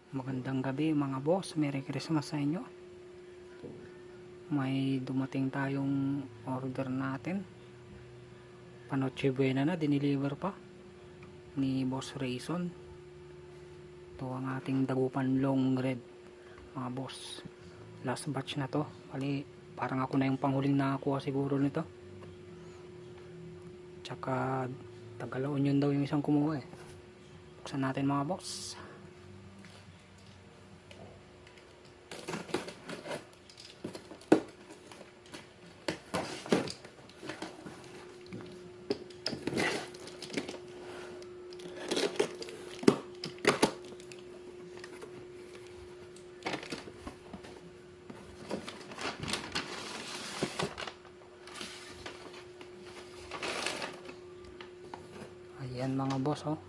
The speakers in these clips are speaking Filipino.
Magandang gabi mga boss, Merry Christmas sa inyo. May dumating tayong order natin. Panoche Buena na, diniliver pa ni Boss Rayson. Ito ang ating dagupan long red mga boss. Last batch na to. Bali, parang ako na yung panghuling nakakuha siguro nito. Tsaka Tagalaon yun daw yung isang kumuha eh. Buksan natin mga boss. Ayan mga boss oh.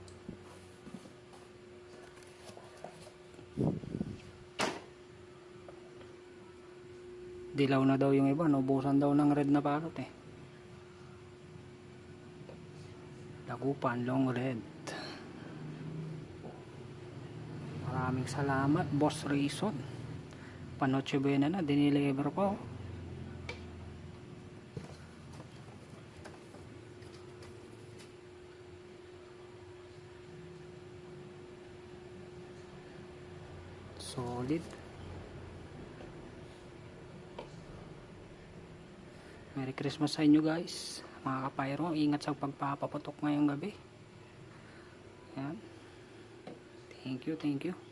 Dilaw na daw yung iba, naubusan daw ng red na parot eh. Dagupan long red. Maraming salamat Boss Rayson. Panoche Buena na, diniliver ko. Solid. Merry Christmas sa inyo guys. Mga kapayro, ingat sa pagpapaputok ngayong gabi. Yan. Thank you.